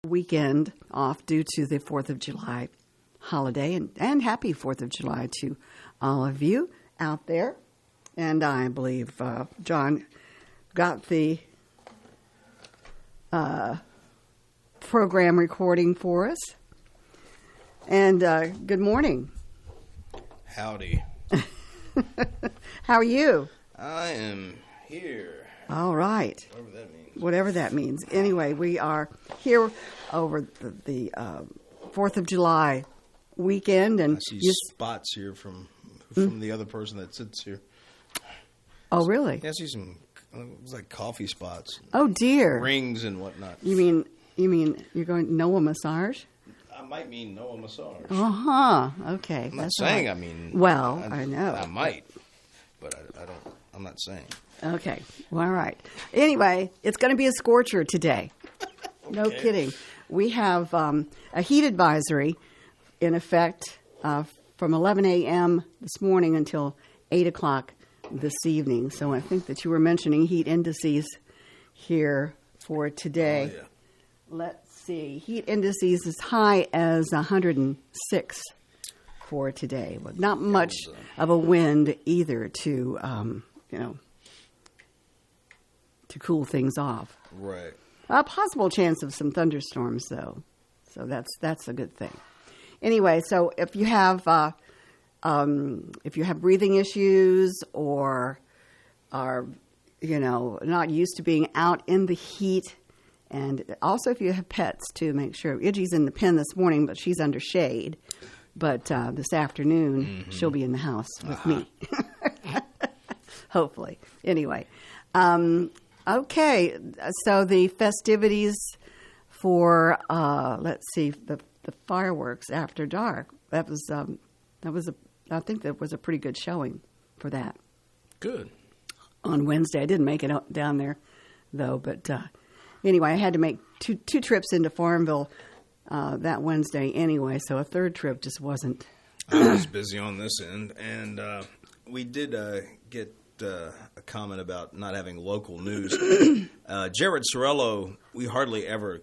weekend off due to the 4th of July holiday, and happy 4th of July to all of you out there. And I believe John got the program recording for us. And good morning. Howdy. How are you? I am here. All right. Whatever that means. Whatever that means. Anyway, we are here over the 4th of July weekend. And I see spots here from the other person that sits here. Oh, really? Yeah, I see some, it was like coffee spots. Oh, dear. Rings and whatnot. You mean you're going Noah massage? I might mean Noah massage. Uh-huh. Okay. I'm not saying right. I mean. Well, I know. I might, but I don't. I'm not saying. Okay. Well, all right. Anyway, it's going to be a scorcher today. No kidding. We have a heat advisory in effect from 11 a.m. this morning until 8 o'clock this evening. So I think that you were mentioning heat indices here for today. Oh, yeah. Let's see. Heat indices as high as 106 for today. But not much of a wind either to, to cool things off. Right. A possible chance of some thunderstorms, though. So that's a good thing. Anyway, so if you have breathing issues or are not used to being out in the heat, and also if you have pets too, make sure. Idgie's in the pen this morning, but she's under shade. But this afternoon she'll be in the house with me, hopefully. Anyway. Okay, so the festivities for let's see, the fireworks after dark. I think that was a pretty good showing for that. Good. On Wednesday, I didn't make it down there though, but anyway, I had to make two trips into Farmville that Wednesday anyway, so a third trip just wasn't. I was busy on this end, and we did get a comment about not having local news. Jared Sorello, we hardly ever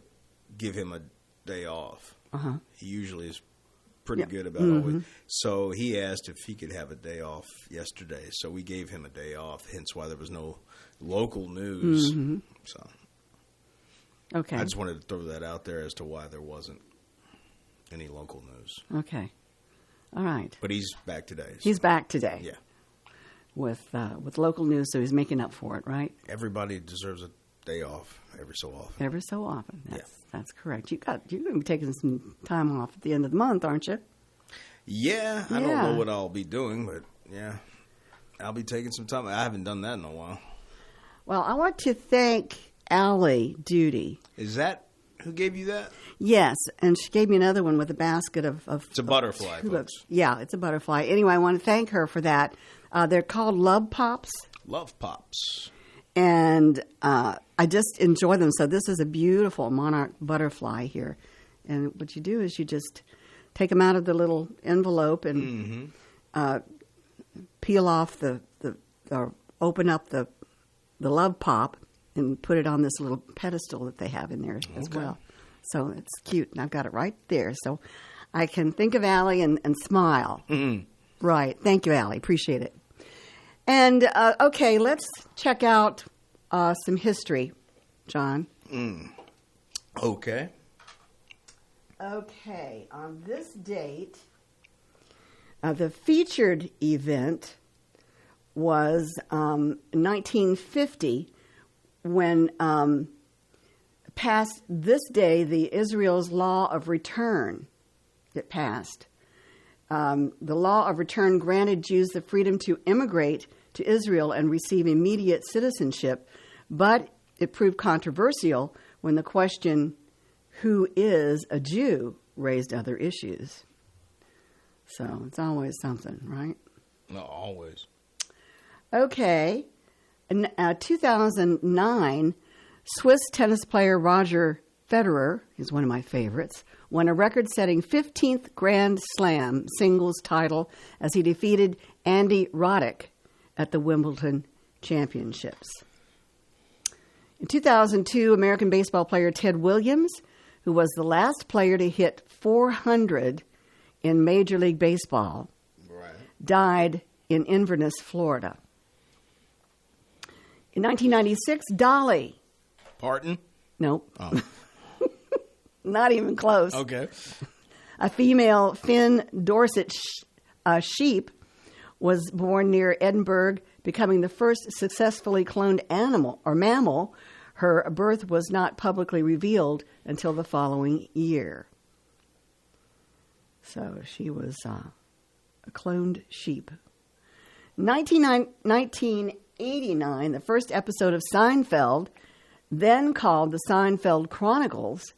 give him a day off. Uh-huh. He usually is pretty good about always. So he asked if he could have a day off yesterday. So we gave him a day off, hence why there was no local news. Mm-hmm. So Okay. I just wanted to throw that out there as to why there wasn't any local news. Okay. All right. But he's back today. So. He's back today. Yeah. With local news, so he's making up for it, right? Everybody deserves a day off every so often. Every so often. That's correct. You're going to be taking some time off at the end of the month, aren't you? Yeah, I don't know what I'll be doing, but yeah, I'll be taking some time. I haven't done that in a while. Well, I want to thank Allie Duty. Is that who gave you that? Yes, and she gave me another one with a basket of it's a butterfly, folks. Yeah, it's a butterfly. Anyway, I want to thank her for that. They're called Love Pops. Love Pops. And I just enjoy them. So this is a beautiful monarch butterfly here. And what you do is you just take them out of the little envelope and peel off or open up the Love Pop and put it on this little pedestal that they have in there as well. So it's cute. And I've got it right there. So I can think of Allie and smile. Mm-hmm. Right. Thank you, Allie. Appreciate it. And, okay, let's check out some history, John. Okay. Okay, on this date, the featured event was 1950 when passed this day, the Israel's Law of Return. It passed. The Law of Return granted Jews the freedom to immigrate to Israel and receive immediate citizenship, but it proved controversial when the question, who is a Jew, raised other issues. So it's always something, right? No, always. Okay. In 2009, Swiss tennis player Roger Federer, he's one of my favorites, won a record-setting 15th Grand Slam singles title as he defeated Andy Roddick at the Wimbledon Championships. In 2002, American baseball player Ted Williams, who was the last player to hit 400 in Major League Baseball, died in Inverness, Florida. In 1996, Dolly. Pardon? Nope. Oh. Not even close. Okay. A female Finn Dorset sheep was born near Edinburgh, becoming the first successfully cloned animal or mammal. Her birth was not publicly revealed until the following year. So she was a cloned sheep. 1989, the first episode of Seinfeld, then called The Seinfeld Chronicles,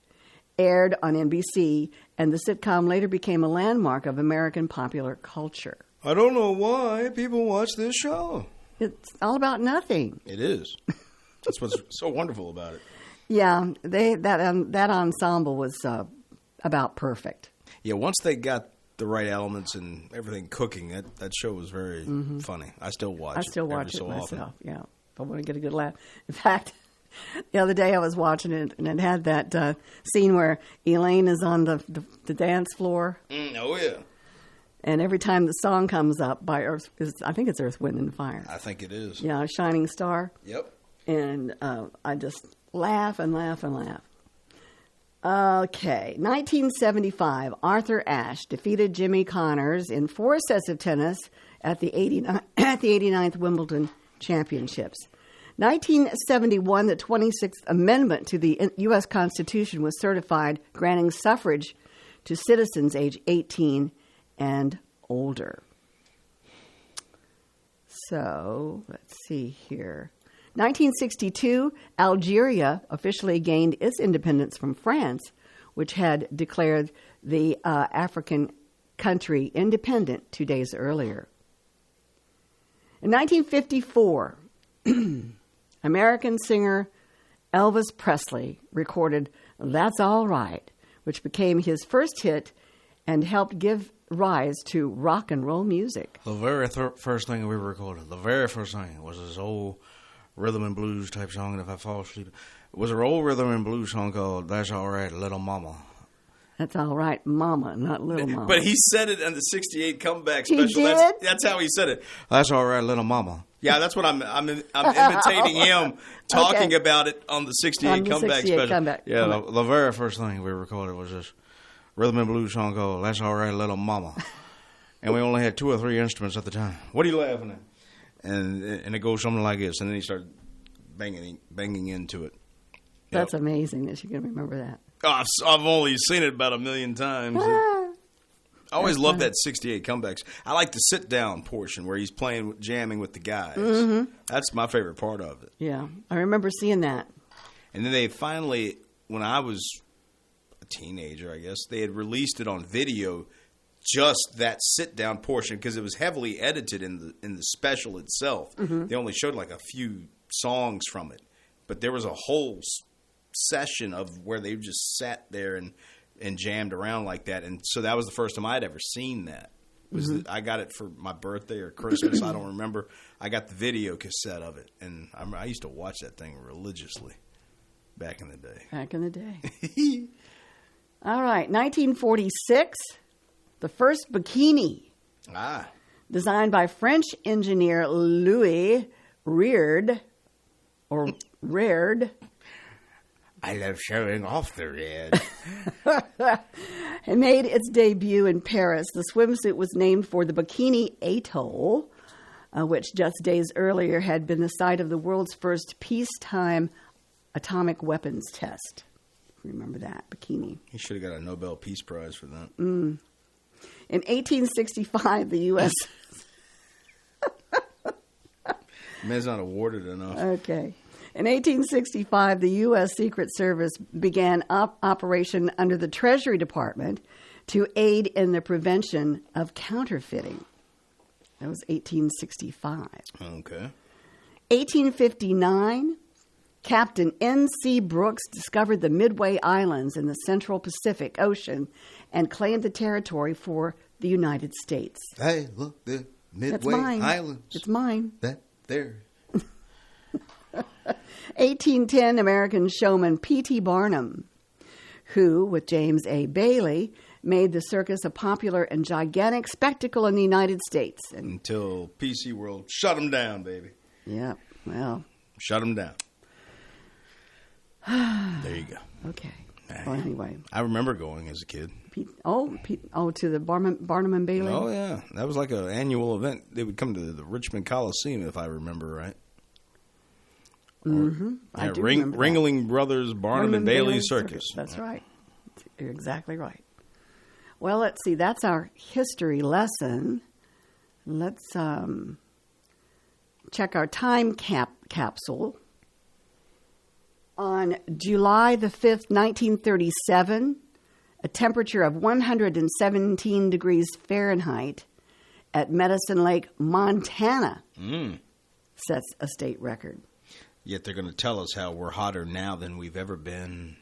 aired on NBC, and the sitcom later became a landmark of American popular culture. I don't know why people watch this show. It's all about nothing. It is. That's what's so wonderful about it. Yeah, that ensemble was about perfect. Yeah, once they got the right elements and everything cooking, that show was very funny. I still watch it. I still watch it so myself. often. Yeah, if I want to get a good laugh. In fact, the other day I was watching it, and it had that scene where Elaine is on the dance floor. Oh yeah. And every time the song comes up by Earth, I think it's Earth, Wind, and Fire. I think it is. Yeah, Shining Star. Yep. And I just laugh and laugh and laugh. Okay, 1975, Arthur Ashe defeated Jimmy Connors in 4 sets of tennis at the 89th Wimbledon Championships. 1971, the 26th Amendment to the U.S. Constitution was certified, granting suffrage to citizens age 18 and older. So, let's see here. 1962, Algeria officially gained its independence from France, which had declared the African country independent 2 days earlier. In 1954, American singer Elvis Presley recorded That's All Right, which became his first hit and helped give rise to rock and roll music. The very first thing we recorded, the very first thing was this old rhythm and blues type song, and if I fall asleep, it was an old rhythm and blues song called That's All Right, Little Mama. That's all right, Mama, not Little Mama. But he said it on the 68 comeback special. He did? That's how he said it. That's all right, little mama. Yeah, that's what I'm imitating him talking Okay. about it on the 68 On the comeback 68 special. comeback. Yeah, the very first thing we recorded was this rhythm and blues song called That's All Right, Little Mama. And we only had 2 or 3 instruments at the time. What are you laughing at? And it goes something like this, and then he started banging into it. That's amazing that you can remember that. Oh, I've only seen it about 1 million times. I always love that 68 comebacks. I like the sit-down portion where he's jamming with the guys. Mm-hmm. That's my favorite part of it. Yeah, I remember seeing that. And then they finally, when I was a teenager, I guess, they had released it on video, just that sit-down portion, because it was heavily edited in the special itself. Mm-hmm. They only showed like a few songs from it. But there was a whole session of where they just sat there and jammed around like that, and so that was the first time I'd ever seen that. I got it for my birthday or Christmas, I don't remember. I got the video cassette of it, and I used to watch that thing religiously back in the day. Back in the day. All right, 1946, the first bikini, designed by French engineer Louis Reard, or Reard. I love showing off the red. It made its debut in Paris. The swimsuit was named for the Bikini Atoll, which just days earlier had been the site of the world's first peacetime atomic weapons test. Remember that, bikini. He should have got a Nobel Peace Prize for that. In 1865, the U.S. Man's not awarded enough. Okay. In 1865, the U.S. Secret Service began operation under the Treasury Department to aid in the prevention of counterfeiting. That was 1865. Okay. 1859, Captain N.C. Brooks discovered the Midway Islands in the Central Pacific Ocean and claimed the territory for the United States. Hey, look, the That's Midway mine. Islands. It's mine. That there. 1810, American showman P.T. Barnum, who, with James A. Bailey, made the circus a popular and gigantic spectacle in the United States. And, Until PC World shut them down, baby. yeah, well, Shut them down. There you go. okay. Well, anyway, I remember going as a kid. to the Barnum and Bailey. Oh, yeah. That was like an annual event. They would come to the Richmond Coliseum, if I remember right. Mm-hmm. I do remember that. Ringling Brothers Barnum and Bailey Circus. That's right. You're exactly right. Well, let's see. That's our history lesson. Let's check our time capsule. On July the 5th, 1937, a temperature of 117 degrees Fahrenheit at Medicine Lake, Montana, sets a state record. Yet they're going to tell us how we're hotter now than we've ever been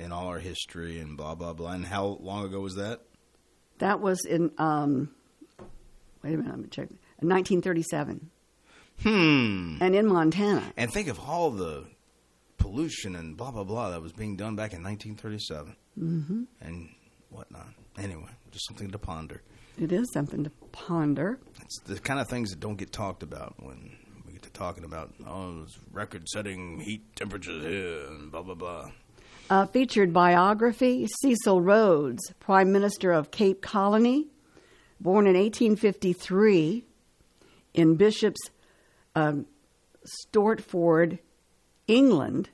in all our history and blah, blah, blah. And how long ago was that? That was in, wait a minute, let me check. 1937. And in Montana. And think of all the pollution and blah, blah, blah that was being done back in 1937. Mm-hmm. And whatnot. Anyway, just something to ponder. It is something to ponder. It's the kind of things that don't get talked about when we get to talking about, those record-setting heat temperatures here and blah, blah, blah. Featured biography, Cecil Rhodes, Prime Minister of Cape Colony, born in 1853 in Bishop's Stortford, England.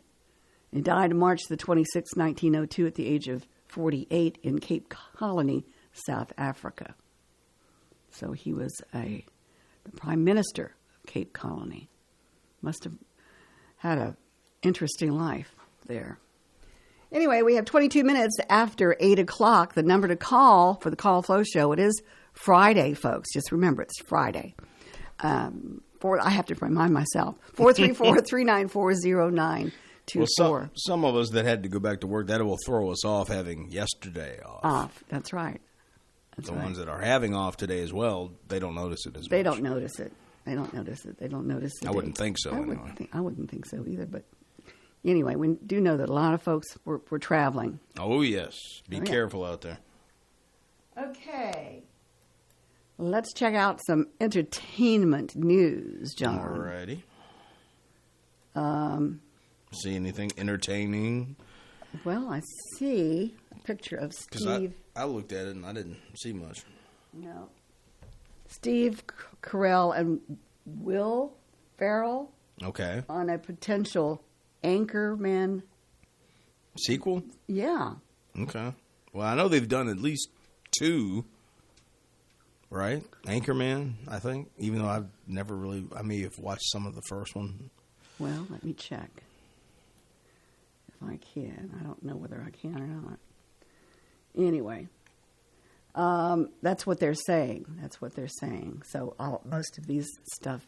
He died March the 26th, 1902 at the age of 48 in Cape Colony, South Africa. So he was the Prime Minister of Cape Colony. Must have had an interesting life there. Anyway, we have 22 minutes after 8 o'clock. The number to call for the Call Flow Show, it is Friday, folks. Just remember, it's Friday. I have to remind myself. 434-394-0924. Well, some of us that had to go back to work, that will throw us off having yesterday off. That's right. The ones that are having off today as well, they don't notice it as much. They don't notice it. They don't notice it. They don't notice it. I wouldn't think so, anyway. I wouldn't think so either, but anyway, we do know that a lot of folks were traveling. Oh, yes. Be careful out there. Okay. Let's check out some entertainment news, John. All righty. See anything entertaining? Well, I see a picture of Steve. I looked at it and I didn't see much. No. Steve Carell and Will Ferrell. Okay. On a potential Anchorman sequel? Yeah. Okay. Well, I know they've done at least 2, right? Anchorman, I think. Even though I've never really, I may have watched some of the first one. Well, let me check if I can. I don't know whether I can or not. Anyway, that's what they're saying. So most of this stuff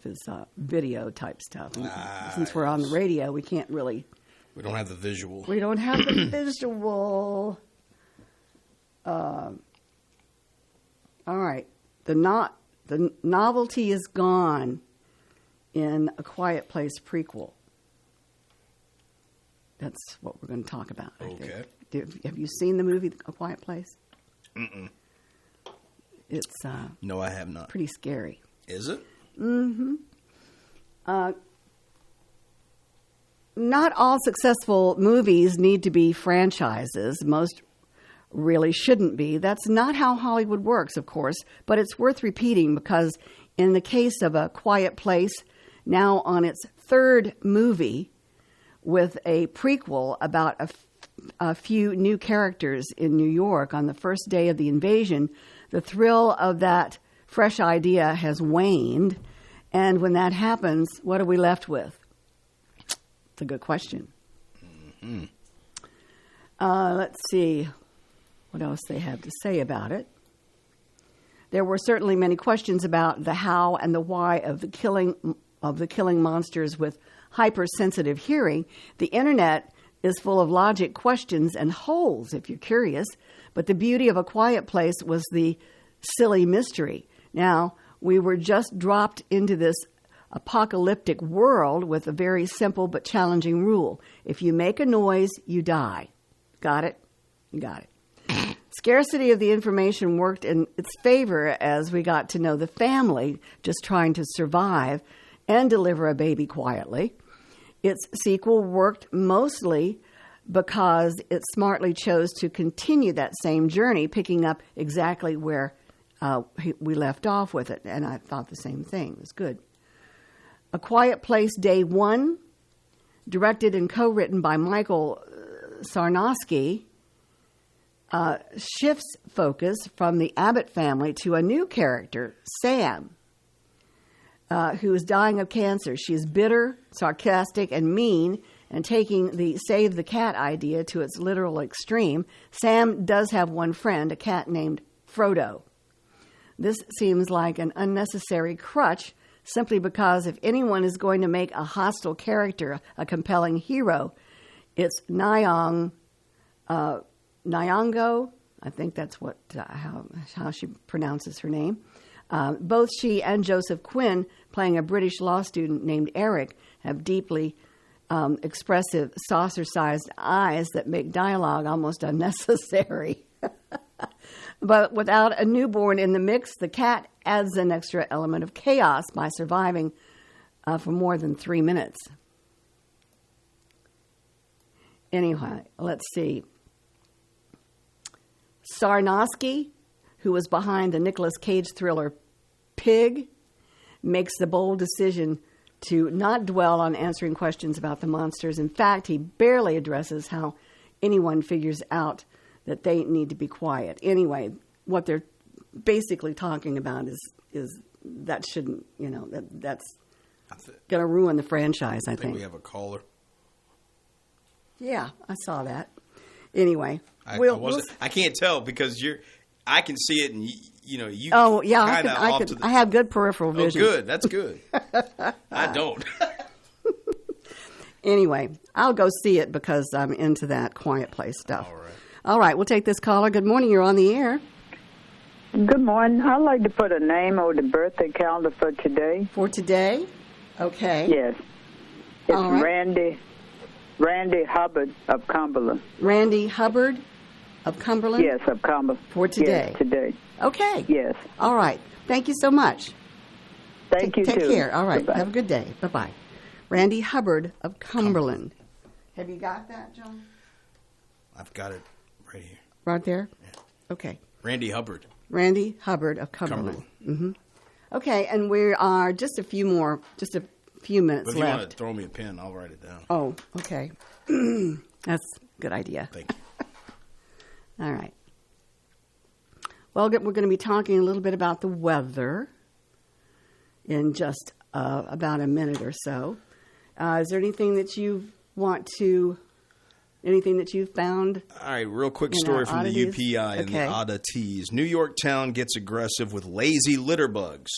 is video type stuff. Since we're on the radio, we can't really. We don't have the visual. We don't have the visual. All right. The novelty is gone in A Quiet Place prequel. That's what we're going to talk about. Okay. Have you seen the movie A Quiet Place? Mm-mm. It's no, I have not. Pretty scary. Is it? Mm-hmm. Not all successful movies need to be franchises. Most really shouldn't be. That's not how Hollywood works, of course, but it's worth repeating because in the case of A Quiet Place, now on its 3rd movie with a prequel about a few new characters in New York on the first day of the invasion, the thrill of that fresh idea has waned. And when that happens, what are we left with? It's a good question. Mm-hmm. Let's see what else they have to say about it. There were certainly many questions about the how and the why of the killing monsters with hypersensitive hearing. The internet is full of logic questions and holes, if you're curious. But the beauty of A Quiet Place was the silly mystery. Now, we were just dropped into this apocalyptic world with a very simple but challenging rule. If you make a noise, you die. Got it? Got it. Scarcity of the information worked in its favor as we got to know the family just trying to survive and deliver a baby quietly. Its sequel worked mostly because it smartly chose to continue that same journey, picking up exactly where we left off with it. And I thought the same thing. It was good. A Quiet Place Day 1, directed and co-written by Michael Sarnoski, shifts focus from the Abbott family to a new character, Sam, who is dying of cancer. She is bitter, sarcastic, and mean, and taking the save the cat idea to its literal extreme. Sam does have one friend, a cat named Frodo. This seems like an unnecessary crutch, simply because if anyone is going to make a hostile character a compelling hero, it's Nyong'o. I think that's how she pronounces her name. Both she and Joseph Quinn, playing a British law student named Eric, have deeply expressive, saucer-sized eyes that make dialogue almost unnecessary. But without a newborn in the mix, the cat adds an extra element of chaos by surviving for more than 3 minutes. Anyway, let's see. Sarnoski, who was behind the Nicolas Cage thriller Pig, makes the bold decision to not dwell on answering questions about the monsters. In fact, he barely addresses how anyone figures out that they need to be quiet. Anyway, what they're basically talking about is that shouldn't, that's going to ruin the franchise, I think. We have a caller. Yeah, I saw that. Anyway, I can't tell because I can see it, and you. Oh yeah, I have good peripheral vision. Oh, good. That's good. I don't. Anyway, I'll go see it because I'm into that Quiet Place stuff. All right. All right, we'll take this caller. Good morning. You're on the air. Good morning. I'd like to put a name on the birthday calendar for today. For today? Okay. Yes. It's all right. Randy Hubbard of Cumberland. Randy Hubbard of Cumberland? Yes, of Cumberland. For today? Yes, today. Okay. Yes. All right. Thank you so much. Thank you, Take too. care. All right. Goodbye. Have a good day. Bye-bye. Randy Hubbard of Cumberland. Have you got that, John? I've got it right here. Right there? Yeah. Okay. Randy Hubbard. Randy Hubbard of Cumberland. Mm-hmm. Okay, and we are just a few minutes But if you left. want to throw me a pen, I'll write it down. Oh, okay. That's a good idea. Thank you. All right. Well, we're going to be talking a little bit about the weather in just about a minute or so. Is there anything that you found? All right, real quick story from the oddities? UPI and the oddities. New York town gets aggressive with lazy litter bugs.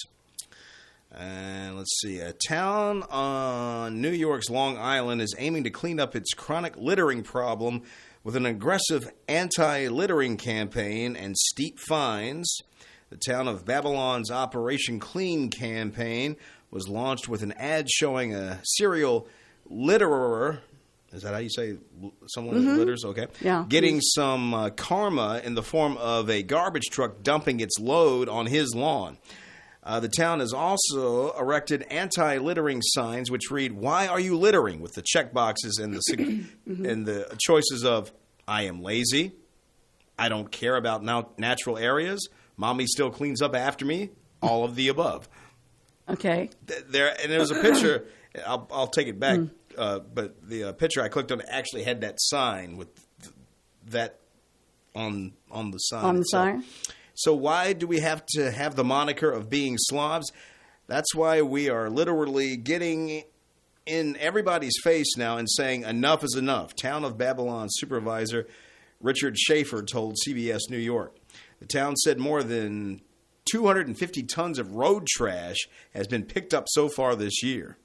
And let's see. A town on New York's Long Island is aiming to clean up its chronic littering problem with an aggressive anti-littering campaign and steep fines. The town of Babylon's Operation Clean campaign was launched with an ad showing a serial litterer. Is that how you say someone that litters? Okay. Yeah. Getting some karma in the form of a garbage truck dumping its load on his lawn. The town has also erected anti-littering signs which read, "Why are you littering?" with the check boxes and the choices of, "I am lazy," "I don't care about natural areas," "Mommy still cleans up after me," all of the above. Okay. There's a picture. I'll take it back. But the picture I clicked on actually had that sign with that on the sign. On the sign? So why do we have to have the moniker of being slobs? That's why we are literally getting in everybody's face now and saying enough is enough. Town of Babylon supervisor Richard Schaefer told CBS New York. The town said more than 250 tons of road trash has been picked up so far this year.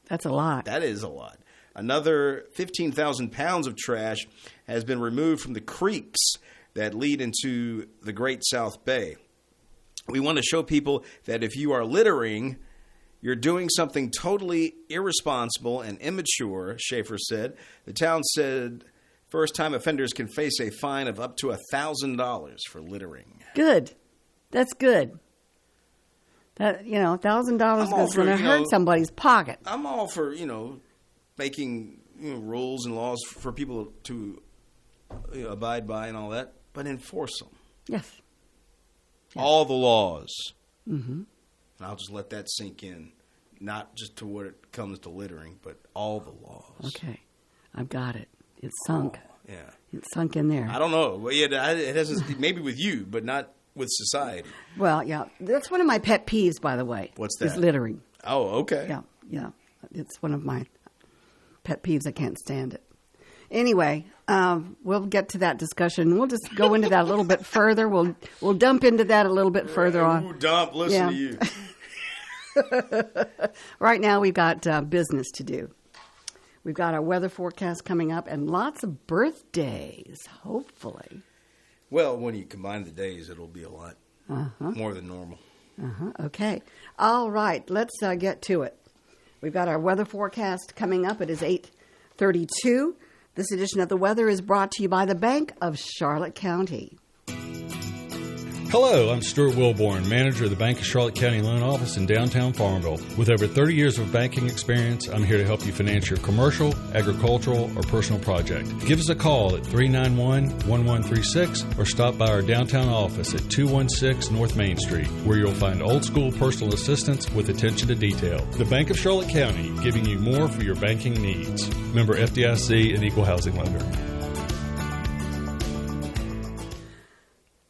That's a lot. That is a lot. Another 15,000 pounds of trash has been removed from the creeks that lead into the Great South Bay. We want to show people that if you are littering, you're doing something totally irresponsible and immature, Schaefer said. The town said First-time offenders can face a fine of up to $1,000 for littering. Good. That's good. That, $1,000 is going to hurt somebody's pocket. I'm all for, making rules and laws for people to abide by and all that, but enforce them. Yes. All the laws. Mm-hmm. And I'll just let that sink in, not just to what it comes to littering, but all the laws. Okay. I've got it. It's sunk. Oh, yeah. It's sunk in there. I don't know. Well, it hasn't, maybe with you, but not with society. Well, yeah. That's one of my pet peeves, by the way. What's that? Is littering. Oh, okay. Yeah. It's one of my pet peeves. I can't stand it. Anyway, we'll get to that discussion. We'll just go into that a little bit further. We'll dump into that a little bit further on. Ooh, dump. Listen to you. Right now, we've got business to do. We've got our weather forecast coming up and lots of birthdays, hopefully. Well, when you combine the days, it'll be a lot more than normal. Okay. All right. Let's get to it. We've got our weather forecast coming up. It is 8:32. This edition of The Weather is brought to you by the Bank of Charlotte County. Hello, I'm Stuart Wilborn, manager of the Bank of Charlotte County Loan Office in downtown Farmville. With over 30 years of banking experience, I'm here to help you finance your commercial, agricultural, or personal project. Give us a call at 391-1136 or stop by our downtown office at 216 North Main Street, where you'll find old-school personal assistance with attention to detail. The Bank of Charlotte County, giving you more for your banking needs. Member FDIC and Equal Housing Lender.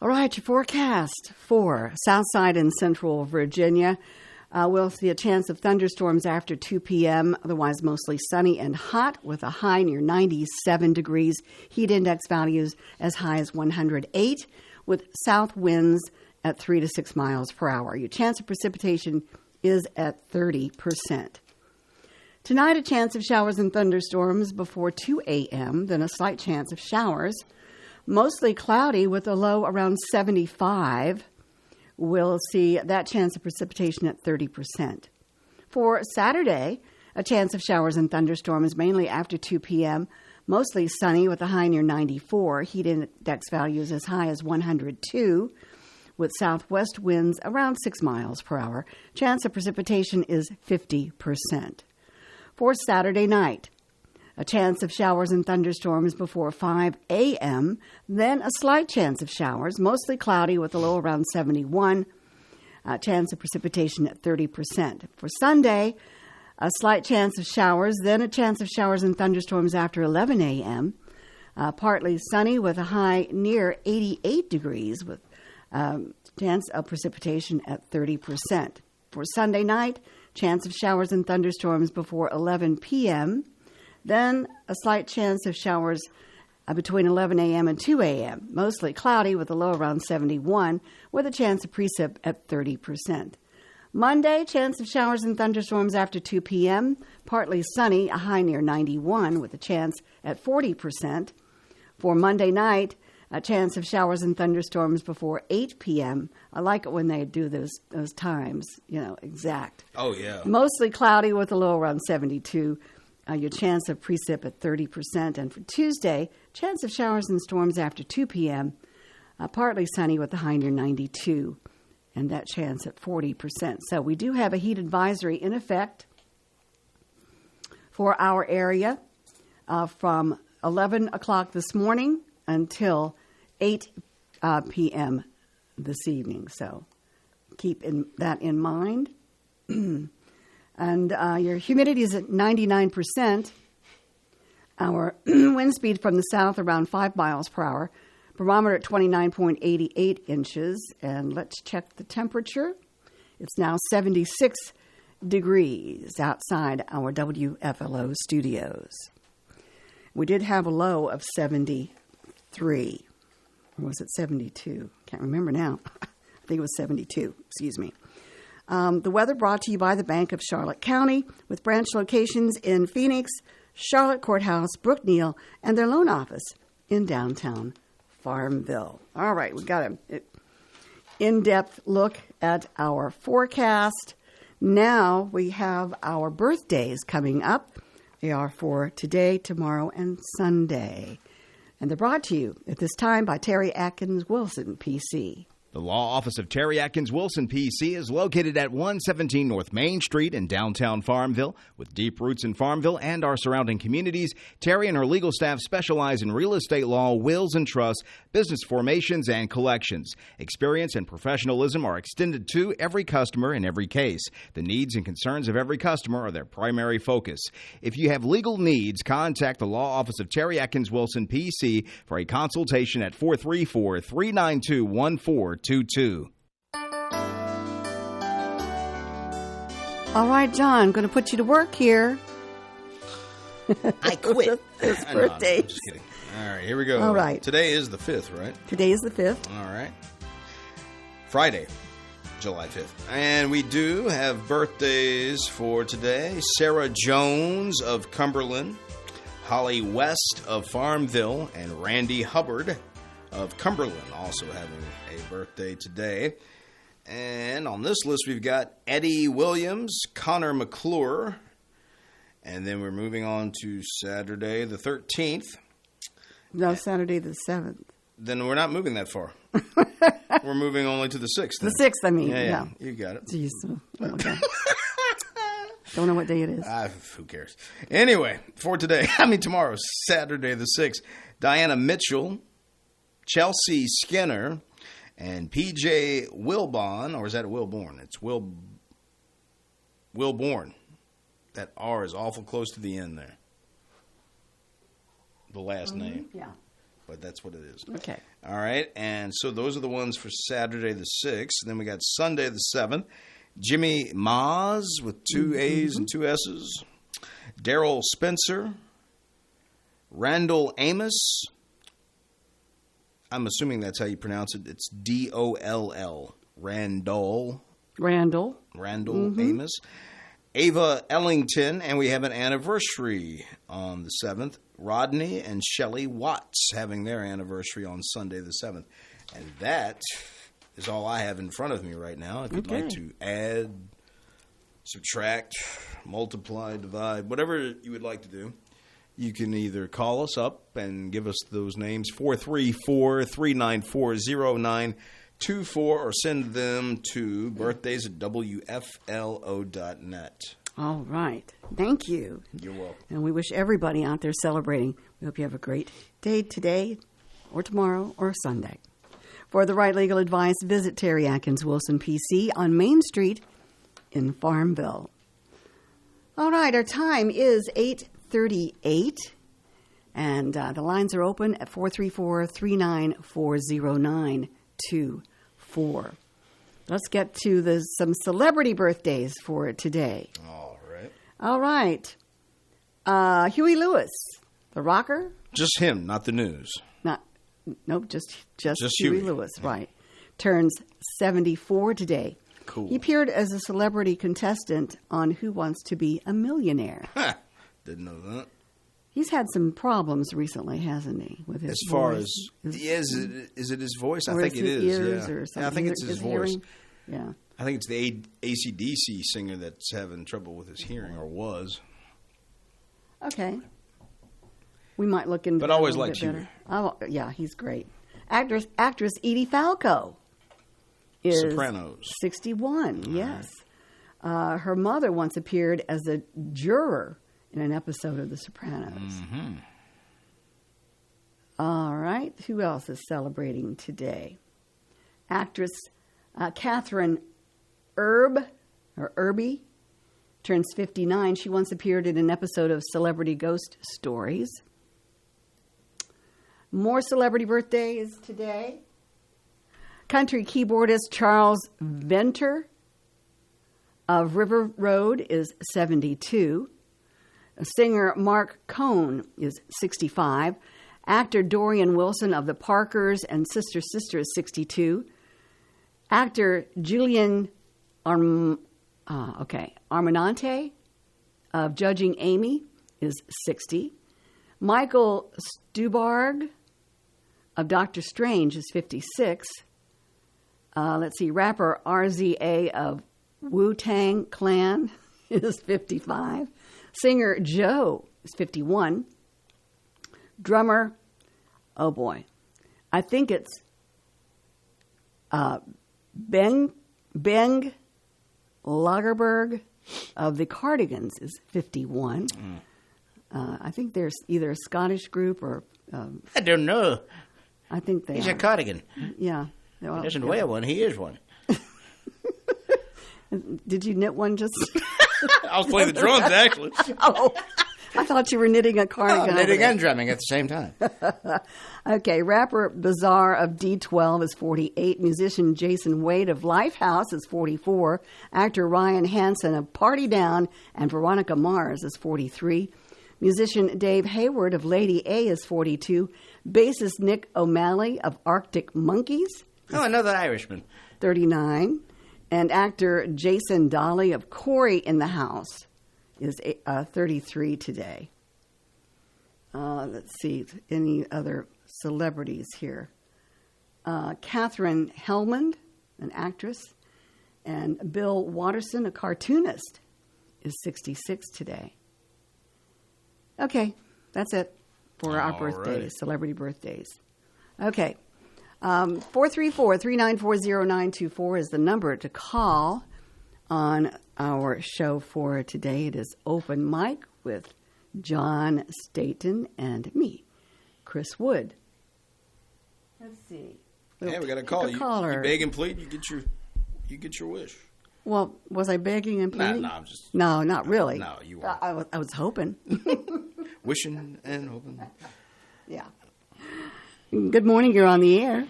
All right, your forecast for Southside and Central Virginia. We'll see a chance of thunderstorms after 2 p.m., otherwise mostly sunny and hot with a high near 97 degrees. Heat index values as high as 108 with south winds at 3 to 6 miles per hour. Your chance of precipitation is at 30%. Tonight, a chance of showers and thunderstorms before 2 a.m., then a slight chance of showers. Mostly cloudy with a low around 75. We'll see that chance of precipitation at 30%. For Saturday, a chance of showers and thunderstorms mainly after 2 p.m. Mostly sunny with a high near 94. Heat index values as high as 102 with southwest winds around 6 miles per hour. Chance of precipitation is 50%. For Saturday night, a chance of showers and thunderstorms before 5 a.m., then a slight chance of showers, mostly cloudy with a low around 71, chance of precipitation at 30%. For Sunday, a slight chance of showers, then a chance of showers and thunderstorms after 11 a.m., partly sunny with a high near 88 degrees with chance of precipitation at 30%. For Sunday night, chance of showers and thunderstorms before 11 p.m., then a slight chance of showers between 11 a.m. and 2 a.m., mostly cloudy with a low around 71, with a chance of precip at 30%. Monday, chance of showers and thunderstorms after 2 p.m., partly sunny, a high near 91, with a chance at 40%. For Monday night, a chance of showers and thunderstorms before 8 p.m. I like it when they do those times, exact. Oh, yeah. Mostly cloudy with a low around 72. Your chance of precip at 30%. And for Tuesday, chance of showers and storms after 2 p.m., partly sunny with a high near 92, and that chance at 40%. So we do have a heat advisory in effect for our area from 11 o'clock this morning until 8 p.m. this evening. So keep that in mind. And your humidity is at 99%. Our wind speed from the south around 5 miles per hour. Barometer at 29.88 inches. And let's check the temperature. It's now 76 degrees outside our WFLO studios. We did have a low of 73. Or was it 72? Can't remember now. I think it was 72. Excuse me. The weather brought to you by the Bank of Charlotte County with branch locations in Phoenix, Charlotte Courthouse, Brookneal, and their loan office in downtown Farmville. All right, we've got an in-depth look at our forecast. Now we have our birthdays coming up. They are for today, tomorrow, and Sunday. And they're brought to you at this time by Terry Atkins Wilson, PC. The law office of Terry Atkins Wilson, PC, is located at 117 North Main Street in downtown Farmville. With deep roots in Farmville and our surrounding communities, Terry and her legal staff specialize in real estate law, wills and trusts, business formations, and collections. Experience and professionalism are extended to every customer in every case. The needs and concerns of every customer are their primary focus. If you have legal needs, contact the law office of Terry Atkins Wilson, PC, for a consultation at 434-392-1422. All right, John, going to put you to work here. I quit. It's I know, I'm birthdays. just kidding. All right, here we go. All right. Today is the 5th, right? Today is the 5th. All right. Friday, July 5th. And we do have birthdays for today. Sarah Jones of Cumberland, Holly West of Farmville, and Randy Hubbard of Cumberland also having a birthday today. And on this list, we've got Eddie Williams, Connor McClure, and then we're moving on to Saturday the 13th. No, Saturday the 7th. Then we're not moving that far. We're moving only to the 6th. The 6th, I mean. Yeah, you got it. Jeez. Okay. Don't know what day it is. Who cares? Anyway, for today, tomorrow, Saturday the 6th, Diana Mitchell, Chelsea Skinner, and P.J. Wilborn, or is that Wilborn? It's Wilborn. That R is awful close to the end there. The last name. Yeah. But that's what it is. Okay. All right, and so those are the ones for Saturday the 6th. Then we got Sunday the 7th. Jimmy Maz with 2 A's and 2 S's. Daryl Spencer. Randall Amos. I'm assuming that's how you pronounce it. It's D-O-L-L. Randall Amos. Ava Ellington, and we have an anniversary on the 7th. Rodney and Shelley Watts having their anniversary on Sunday the 7th. And that is all I have in front of me right now. If you'd like to add, subtract, multiply, divide, whatever you would like to do, you can either call us up and give us those names, 434-394-0924, or send them to birthdays@wflo.net. All right. Thank you. You're welcome. And we wish everybody out there celebrating, we hope you have a great day today or tomorrow or Sunday. For the right legal advice, visit Terry Atkins Wilson, PC, on Main Street in Farmville. All right, our time is 8:38, and the lines are open at 434-394-0924. Let's get to some celebrity birthdays for today. All right. Huey Lewis, the rocker. Just him, not the news. Nope, just Huey Lewis, right. Turns 74 today. Cool. He appeared as a celebrity contestant on Who Wants to Be a Millionaire. Didn't know that. He's had some problems recently, hasn't he? With his voice. Is it his voice? I think it is. Ears Yeah. or something. I think it's his voice. Hearing? Yeah. I think it's the AC/DC singer that's having trouble with his hearing, or was. Okay. We might look into But that always a little liked bit Huey. better. Oh, yeah, he's great. Actress Edie Falco is Sopranos. 61, yes. Her mother once appeared as a juror in an episode of The Sopranos. Mm-hmm. All right. Who else is celebrating today? Actress Catherine Irby turns 59. She once appeared in an episode of Celebrity Ghost Stories. More celebrity birthdays today. Country keyboardist Charles Venter of River Road is 72. Singer Mark Cohn is 65. Actor Dorian Wilson of The Parkers and Sister Sister is 62. Actor Julian Armenante of Judging Amy is 60. Michael Stuhlbarg of Doctor Strange is 56. Rapper RZA of Wu-Tang Clan is 55. Singer Joe is 51. Drummer Oh boy, I think it's Ben Lagerberg of the Cardigans is 51. I think there's either a Scottish group or I don't know. I think they He's are. a cardigan. Yeah. He doesn't wear one. He is one. Did you knit one just? I was playing the drums, actually. Oh, I thought you were knitting a cardigan. over Knitting there. and drumming at the same time. Okay, rapper Bizarre of D12 is 48. Musician Jason Wade of Lifehouse is 44. Actor Ryan Hansen of Party Down and Veronica Mars is 43. Musician Dave Hayward of Lady A is 42. Bassist Nick O'Malley of Arctic Monkeys, Oh, another Irishman. 39. And actor Jason Dolly of Corey in the House is 33 today. Let's see, any other celebrities here. Catherine Hellman, an actress, and Bill Watterson, a cartoonist, is 66 today. Okay, that's it for our All birthdays, right. celebrity birthdays. Okay, 434-394-0924 is the number to call on our show for today. It is Open Mic with John Staten and me, Chris Wood. Let's see. Yeah, we got a call. The You caller. beg and plead, you get your wish. Well, was I begging and pleading? No, I'm just No, not really. No, you weren't. I was hoping. Wishing and hoping. Yeah. Good morning. You're on the air.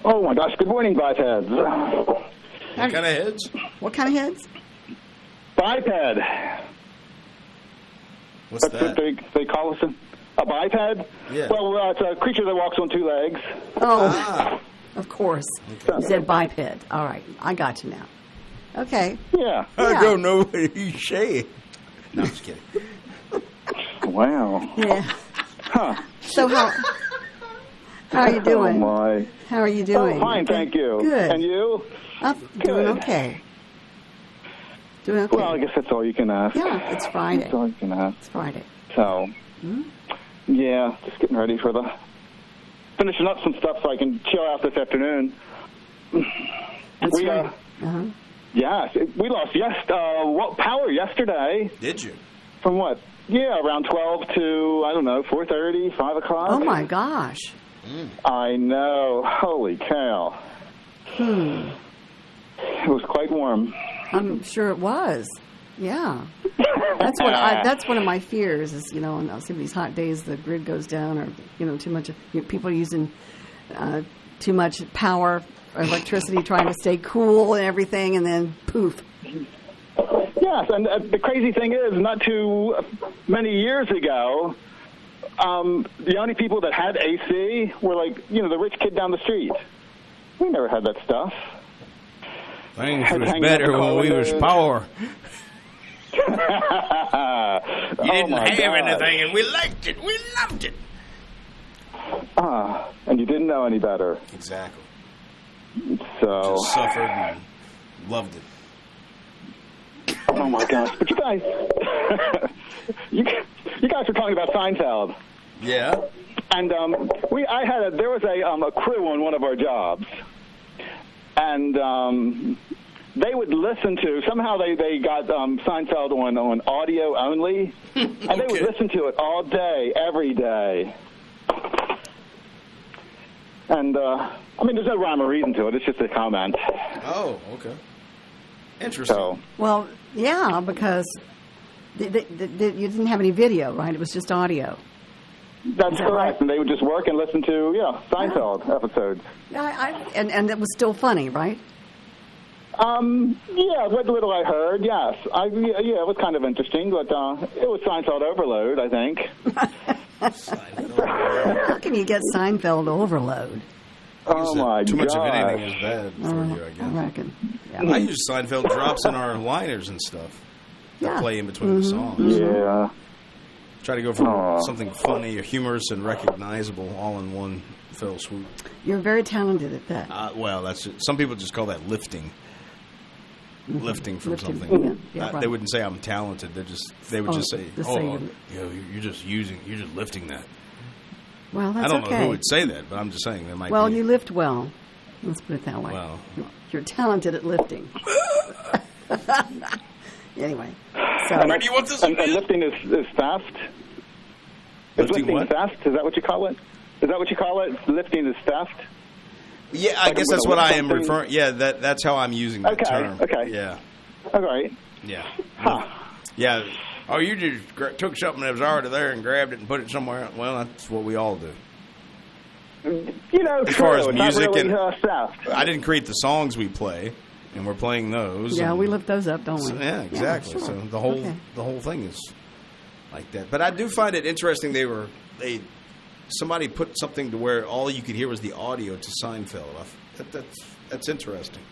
Oh my gosh! Good morning, bipeds. What kind of heads? What kind of heads? Biped. What's That's what that? they call us. A biped. Yeah. Well, it's a creature that walks on two legs. Oh, Ah, of course. You said biped. All right. I got you now. Okay. Yeah. Yeah. I don't know what he's saying. no, I'm just kidding. Wow. Yeah. Huh. So how are you doing? Oh my. How are you doing? Oh, fine, thank you. Good. And you? I'm doing Good. okay. Doing okay. Well, I guess that's all you can ask. Yeah, it's Friday. That's all you can ask. It's Friday. So, yeah, just getting ready for finishing up some stuff so I can chill out this afternoon. That's We, right. Yes, we lost power yesterday. Did you? From what? Yeah, around 12 to, I don't know, 4:30, 5 o'clock. Oh, my gosh. I know. Holy cow. It was quite warm. I'm sure it was. Yeah. That's one of my fears is, on some of these hot days, the grid goes down or, too much, people are using too much power, electricity, trying to stay cool and everything, and then poof. Yes, and the crazy thing is, not too many years ago, the only people that had AC were the rich kid down the street. We never had that stuff. Things Had was hang better out when we was with- poor. You You didn't have anything, and we liked it. We loved it. And you didn't know any better. Exactly. So, Just suffered and loved it. oh my gosh! But you guys, you guys were talking about Seinfeld. Yeah. And there was a crew on one of our jobs, and they would listen to, somehow they got Seinfeld on audio only, and they would listen to it all day, every day. And there's no rhyme or reason to it. It's just a comment. Oh, okay. Interesting. So, Well, yeah, because you didn't have any video, right? It was just audio. that's that correct. right? And they would just work and listen to Seinfeld episodes. And it was still funny, right? Yeah, what little I heard, yes. It was kind of interesting, but it was Seinfeld overload, I think. How can you get Seinfeld overload? Oh my Too much of gosh. anything is bad for you, I I guess. reckon. Yeah. I use Seinfeld drops in our liners and stuff. Yeah. That play in between the songs. Yeah. Try to go for Aw. something funny or humorous and recognizable all in one fell swoop. You're very talented at that. Well, that's it. Some people just call that lifting. Lifting from Lifting, something. yeah, They right. wouldn't say I'm talented. They would just say, just say you're just lifting that. Well, that's I don't know okay. who would say that, but I'm just saying there might Well, be. you lift well. Let's put it that way. Well. You're talented at lifting. Anyway. So, Where do you want this And lifting is theft? Lifting what? Theft? Is that what you call it? Is that what you call it? Lifting is theft? Yeah, I Like guess with that's a what lift I am something? referring. Yeah, that's how I'm using that term. Okay. Yeah. All right. Yeah. Huh. Yeah. Oh, you just took something that was already there and grabbed it and put it somewhere else. Well, that's what we all do. You know, As far as it's music not really, and- theft. I didn't create the songs we play, and we're playing those. yeah, and- we lift those up, don't we? So, yeah, exactly. sure. So the whole thing is like that. But I do find it interesting. Somebody put something to where all you could hear was the audio to Seinfeld. That's interesting.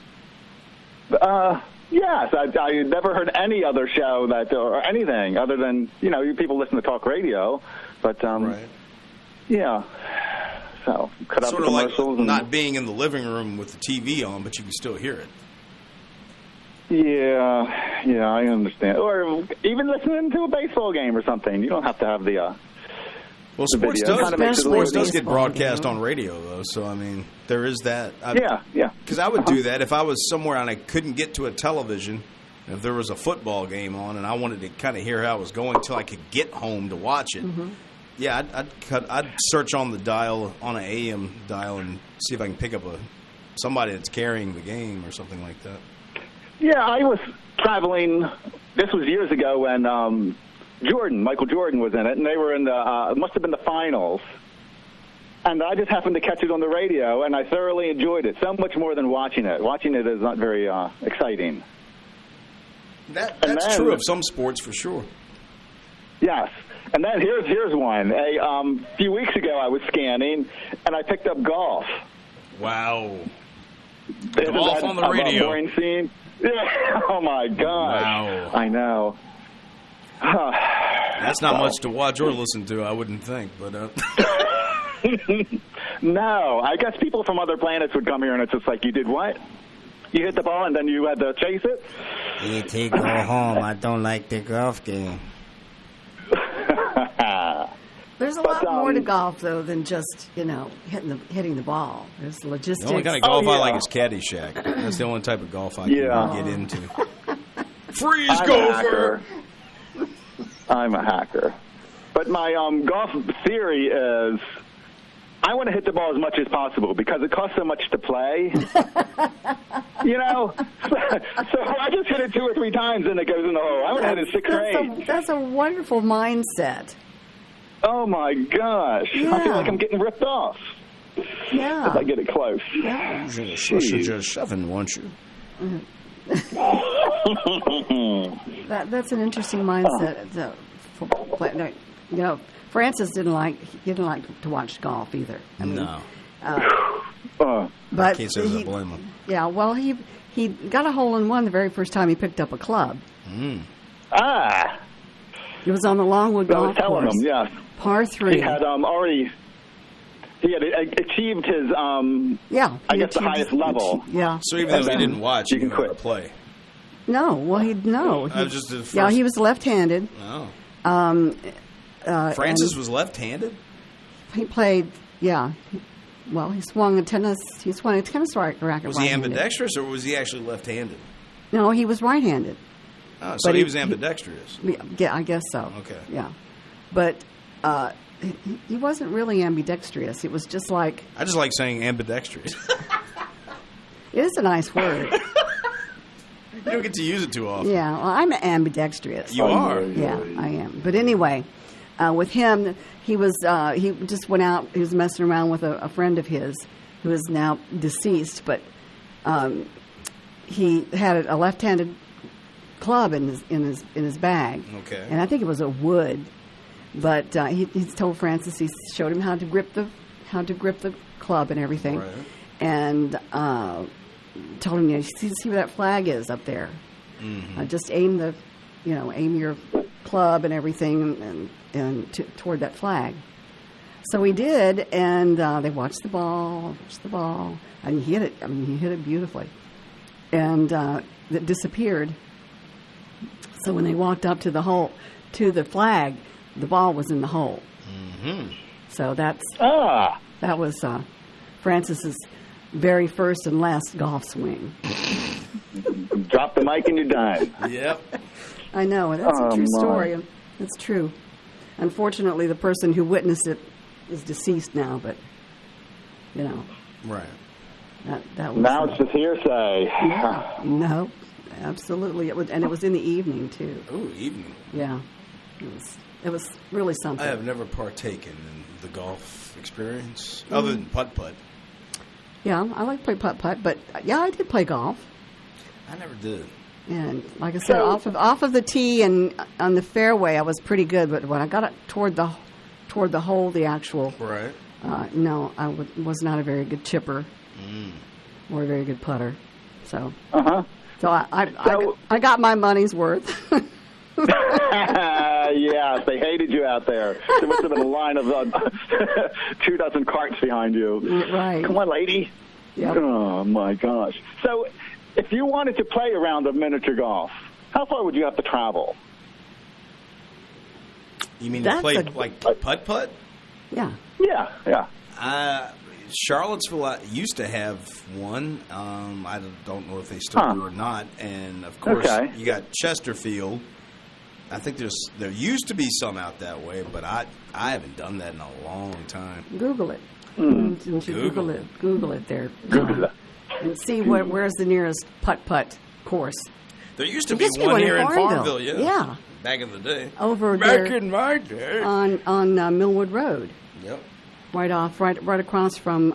Yes, I never heard any other show or anything other than, people listen to talk radio. But, Right. yeah. So, cut out Sort the of like commercials. and, not being in the living room with the TV on, but you can still hear it. Yeah, I understand. Or even listening to a baseball game or something. You don't have to have the... Well, sports video. Kinda makes it sports a little does get baseball broadcast game. on radio, though. So, I mean, there is that. Yeah. Because I would do that if I was somewhere and I couldn't get to a television. If there was a football game on and I wanted to kind of hear how it was going until I could get home to watch it. Mm-hmm. Yeah, I'd search on the dial, on an AM dial, and see if I can pick up somebody that's carrying the game or something like that. Yeah, I was traveling. This was years ago when Michael Jordan was in it, and they were in it must have been the finals. And I just happened to catch it on the radio, and I thoroughly enjoyed it, so much more than watching it. Watching it is not very exciting. That's true of some sports for sure. Yes. And then here's one. A few weeks ago, I was scanning, and I picked up golf. Wow. Isn't Golf that on the a radio. boring scene? Yeah. Oh, my gosh. Wow. I know. That's not much to watch or listen to, I wouldn't think. But No, I guess people from other planets would come here, and it's just like, you did what? You hit the ball, and then you had to chase it? E.T. go home. I don't like the golf game. There's a lot more to golf, though, than just, hitting the ball. There's logistics. the only kind of golf yeah. I like is Caddyshack. That's the only type of golf I can Yeah. get into. Freeze, I'm a gopher! hacker. I'm a hacker. But my golf theory is I want to hit the ball as much as possible because it costs so much to play. So I just hit it 2 or 3 times and it goes in the hole. I want to hit it 6 or 8. That's a wonderful mindset. Oh, my gosh. I Yeah. feel like I'm getting ripped off Yeah. if I get it close. Yeah. You're just shoving, won't you? That's an interesting mindset. Francis didn't like to watch golf either. I mean, No. but Can't say I blame him. yeah. Well, he got a hole in one the very first time he picked up a club. Ah, It was on the Longwood I was Golf telling Course, him, yes. par 3. He had he had achieved his, yeah, I he guess the achieved- highest level. Yeah. So even though he didn't watch, You he can knew how to quit. play. No. Well, he I was just the first. Yeah, he was left-handed. Oh. and Francis was left-handed? He played. Yeah. Well, he swung a tennis racket. Was he right-handed. ambidextrous or was he actually left-handed? No, he was right-handed. Oh, so But he he- was ambidextrous. Yeah, I guess so. Okay. Yeah, but he wasn't really ambidextrous. It was just like, I just like saying ambidextrous. it is a nice word. You don't get to use it too often. Yeah, well, I'm ambidextrous. You are. Yeah, I am. But anyway, with him, he just went out. He was messing around with a friend of his who is now deceased, but he had a left-handed club in his bag. Okay. And I think it was a wood, but he told Francis, he showed him how to grip the club and everything, Right. and told him, see where that flag is up there. Mm-hmm. Just aim your club and everything and toward that flag. So he did, and they watched the ball, and he hit it. I mean, he hit it beautifully, and it disappeared. So when they walked up to the flag, the ball was in the hole. Mm-hmm. So that Ah, was Francis's very first and last golf swing. drop the mic and you're done. Yep. I know, and that's a true my. story. It's true. Unfortunately, the person who witnessed it is deceased now, but, Right. that was... Now it's just hearsay. No, absolutely. It was in the evening, too. Ooh, evening. Yeah. It was really something. I have never partaken in the golf experience other than putt-putt. Yeah, I like to play putt-putt, but, yeah, I did play golf. I never did. And like I said, off of the tee and on the fairway, I was pretty good. But when I got it toward the hole, the actual Right. No, I was not a very good chipper or a very good putter. So so I got my money's worth. Yeah, they hated you out there. There must have been a line of 24 carts behind you. Right. Come on, lady. Yep. Oh, my gosh. So if you wanted to play a round of miniature golf, how far would you have to travel? You mean to play like putt-putt? Yeah. Yeah. Charlottesville used to have one. I don't know if they still do or not. And, of course, you got Chesterfield. I think there used to be some out that way, but I haven't done that in a long time. Google it. Didn't you Google it? Google it there. Google it. And see where's the nearest putt-putt course. There used to be one here in Farmville, yeah. Back in the day. Over Back there in my day. on Millwood Road. Yep. Right across from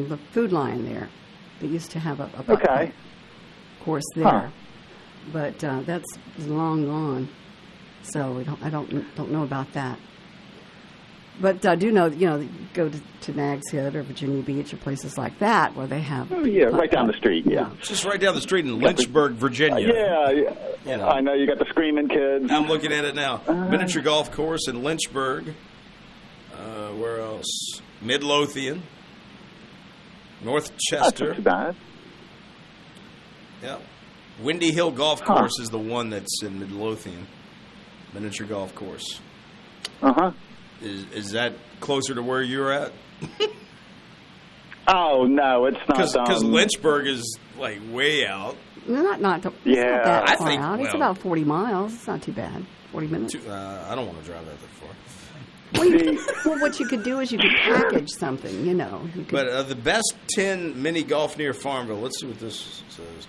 the Food Lion there. They used to have a putt-putt course there. But that's long gone. So I don't know about that. But I do know, go to Nags Head or Virginia Beach or places like that where they have... Oh, yeah, right down the street, yeah. Just right down the street in Lynchburg, Virginia. Yeah. I know you got the screaming kids. I'm looking at it now. Miniature golf course in Lynchburg. Where else? Midlothian. North Chester. That's not too bad. Yeah. Windy Hill Golf Course is the one that's in Midlothian. Miniature golf course. Uh-huh. Is that closer to where you're at? Oh, no, it's not. Because Lynchburg is, like, way out. Not not that far out. It's about 40 miles. It's not too bad. 40 minutes. I don't want to drive that far. Well, what you could do is you could package something, But the best 10 mini golf near Farmville. Let's see what this says.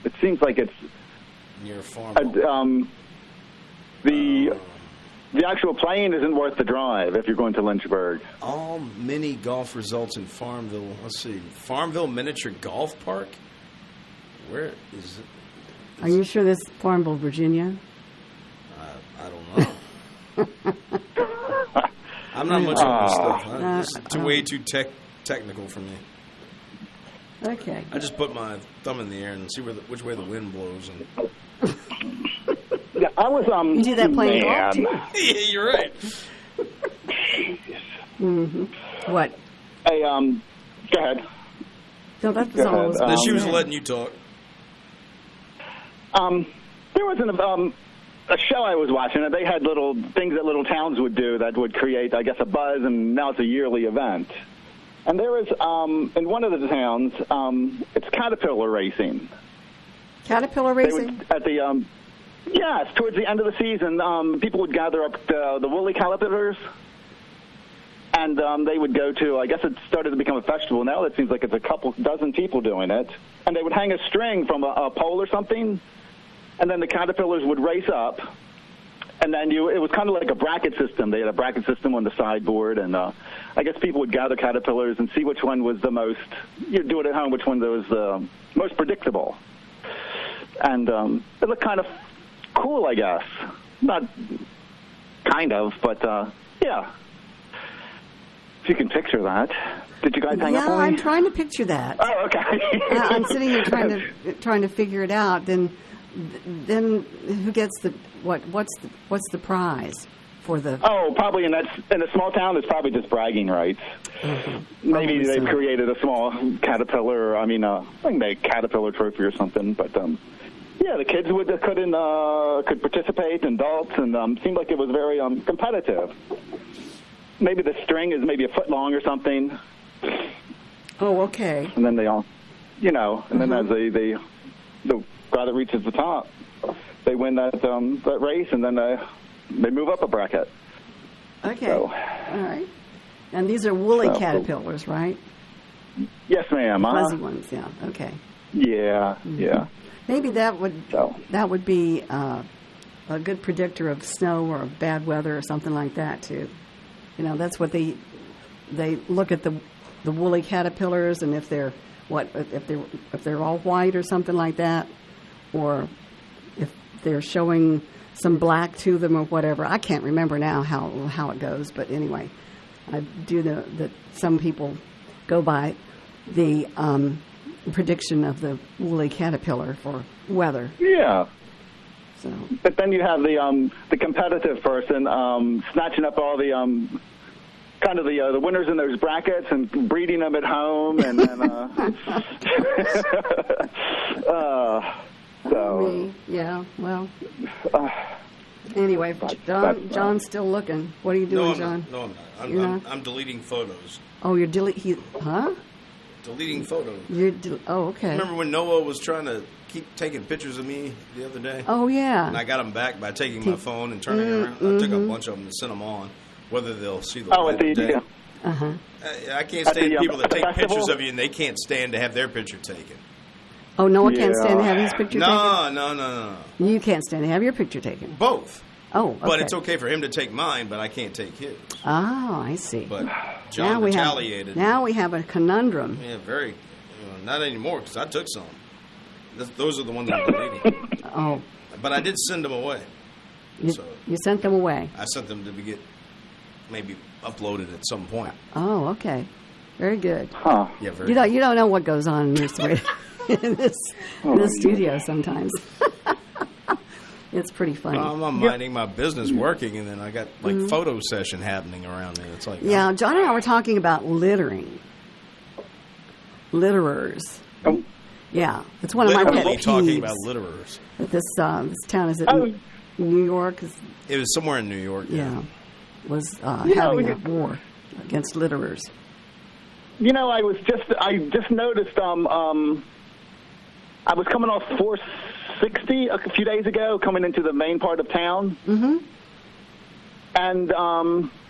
It seems like it's... Near Farmville. The actual plane isn't worth the drive if you're going to Lynchburg. All mini golf results in Farmville. Let's see. Farmville Miniature Golf Park? Where is it? Are you sure this is Farmville, Virginia? I don't know. I'm not much on this stuff. It's way too technical for me. Okay. I just put my thumb in the air and see which way the wind blows. And yeah, I was You do that playing golf too? Yeah, you're right. What? Hey, go ahead. No, that was all. She was letting you talk. There was a show I was watching, and they had little things that little towns would do that would create, I guess, a buzz, and now it's a yearly event. And there was, in one of the towns, it's caterpillar racing. Caterpillar racing? At the, yes, towards the end of the season, people would gather up the woolly caterpillars, and they would go to, I guess it started to become a festival. Now it seems like it's a couple dozen people doing it. And they would hang a string from a pole or something, and then the caterpillars would race up. And then it was kind of like a bracket system. They had a bracket system on the sideboard, and I guess people would gather caterpillars and see which one was the most, you'd do it at home, which one was the most predictable. And it looked kind of cool, I guess. Not kind of, but yeah. If you can picture that. Did you guys hang up on me? Yeah, I'm trying to picture that. Oh, okay. I'm sitting here trying to figure it out. Then who gets the what's the prize for the? Oh, probably in a small town, it's probably just bragging rights. Mm-hmm. Maybe they've created a small caterpillar. I think a caterpillar trophy or something. But yeah, the kids could participate, and adults, and seemed like it was very competitive. maybe the string is maybe a foot long or something. Oh, okay. And then they all, and then as the guy that reaches the top, they win that race, and then they move up a bracket. Okay. So, all right. And these are woolly caterpillars, right? Yes, ma'am. Fuzzy ones, yeah. Okay. Yeah, yeah. Maybe that would be a good predictor of snow or bad weather or something like that too. That's what they look at the woolly caterpillars, and if they're all white or something like that, or if they're showing some black to them or whatever. I can't remember now how it goes, but anyway, I do know that some people go by the prediction of the woolly caterpillar for weather. Yeah. So. But then you have the competitive person snatching up all the kind of the winners in those brackets and breeding them at home, and then so yeah. Well. Anyway, John's still looking. What are you doing, John? No, I'm not. I'm deleting photos. Oh, you're deleting. Huh? Deleting photos. Okay. Remember when Noah was trying to keep taking pictures of me the other day? Oh, yeah. And I got them back by taking my phone and turning it around. I took a bunch of them and sent them on, whether they'll see the light of day. Uh-huh. I can't stand people that take pictures of you and they can't stand to have their picture taken. Oh, Noah can't stand to have his picture taken? No. You can't stand to have your picture taken? Both. Oh, okay. But it's okay for him to take mine, but I can't take his. Oh, I see. But John retaliated. Now we have a conundrum. Yeah, very. Not anymore, because I took some. Those are the ones I'm deleting. Oh. But I did send them away. You sent them away? I sent them to get maybe uploaded at some point. Oh, okay. Very good. Huh. Yeah, very You don't know what goes on in this studio sometimes. It's pretty funny. I'm minding my business working, and then I got photo session happening around there. It's like John and I were talking about littering. Litterers. Oh. Yeah, it's one of my pet peeves. Talking about litterers. This town is it New York? It was somewhere in New York. Yeah, was having a war against litterers. I just noticed. I was coming off 460 a few days ago, coming into the main part of town. Mm-hmm. And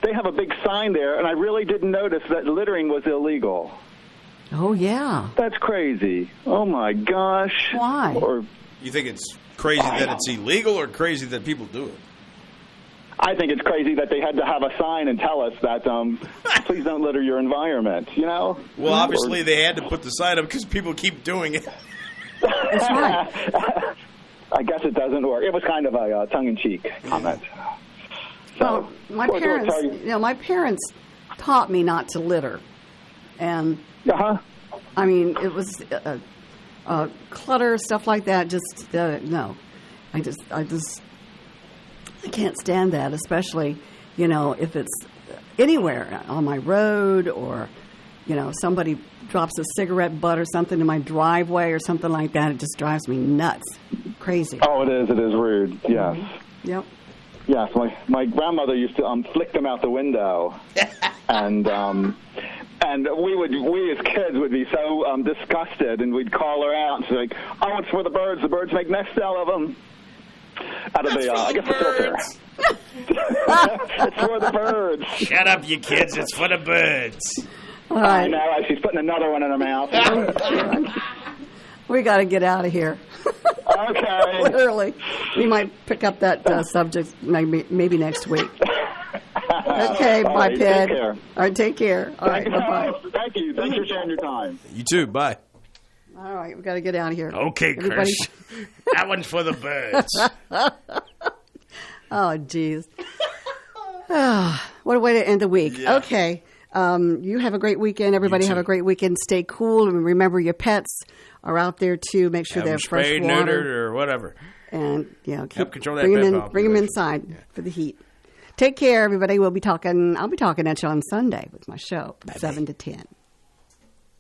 they have a big sign there, and I really didn't notice that littering was illegal. Oh, yeah. That's crazy. Oh, my gosh. Why? You think it's crazy that it's illegal or crazy that people do it? I think it's crazy that they had to have a sign and tell us that, please don't litter your environment, Well, obviously they had to put the sign up because people keep doing it. That's right. I guess it doesn't work. It was kind of a tongue-in-cheek comment. So, my parents taught me not to litter. And, I mean, it was clutter, stuff like that. Just, no. I can't stand that, especially, if it's anywhere on my road or, somebody drops a cigarette butt or something in my driveway or something like that. It just drives me nuts. Crazy. Oh, it is. It is rude. Yes. Yep. Yes. My grandmother used to flick them out the window. And we as kids would be so disgusted, and we'd call her out and say, like, "Oh, it's for the birds. The birds make nests out of them." Out of the, I guess, the filter. It's for the birds. Shut up, you kids. It's for the birds. All right. I know. She's putting another one in her mouth. We got to get out of here. Okay. Literally. We might pick up that subject maybe next week. Okay, bye, Ped. Take care. All right, take care. All right, bye-bye. Thank you. Thanks for sharing your time. You too. Bye. All right, we got to get out of here. Okay, everybody. Chris. That one's for the birds. Oh, jeez. What a way to end the week. Yeah. Okay. You have a great weekend. Everybody have a great weekend. Stay cool. And remember, your pets are out there, too. Make sure they have fresh sprayed, water. neutered, or whatever. And, help control that bring them inside for the heat. Take care, everybody. I'll be talking at you on Sunday with my show, 7 to 10.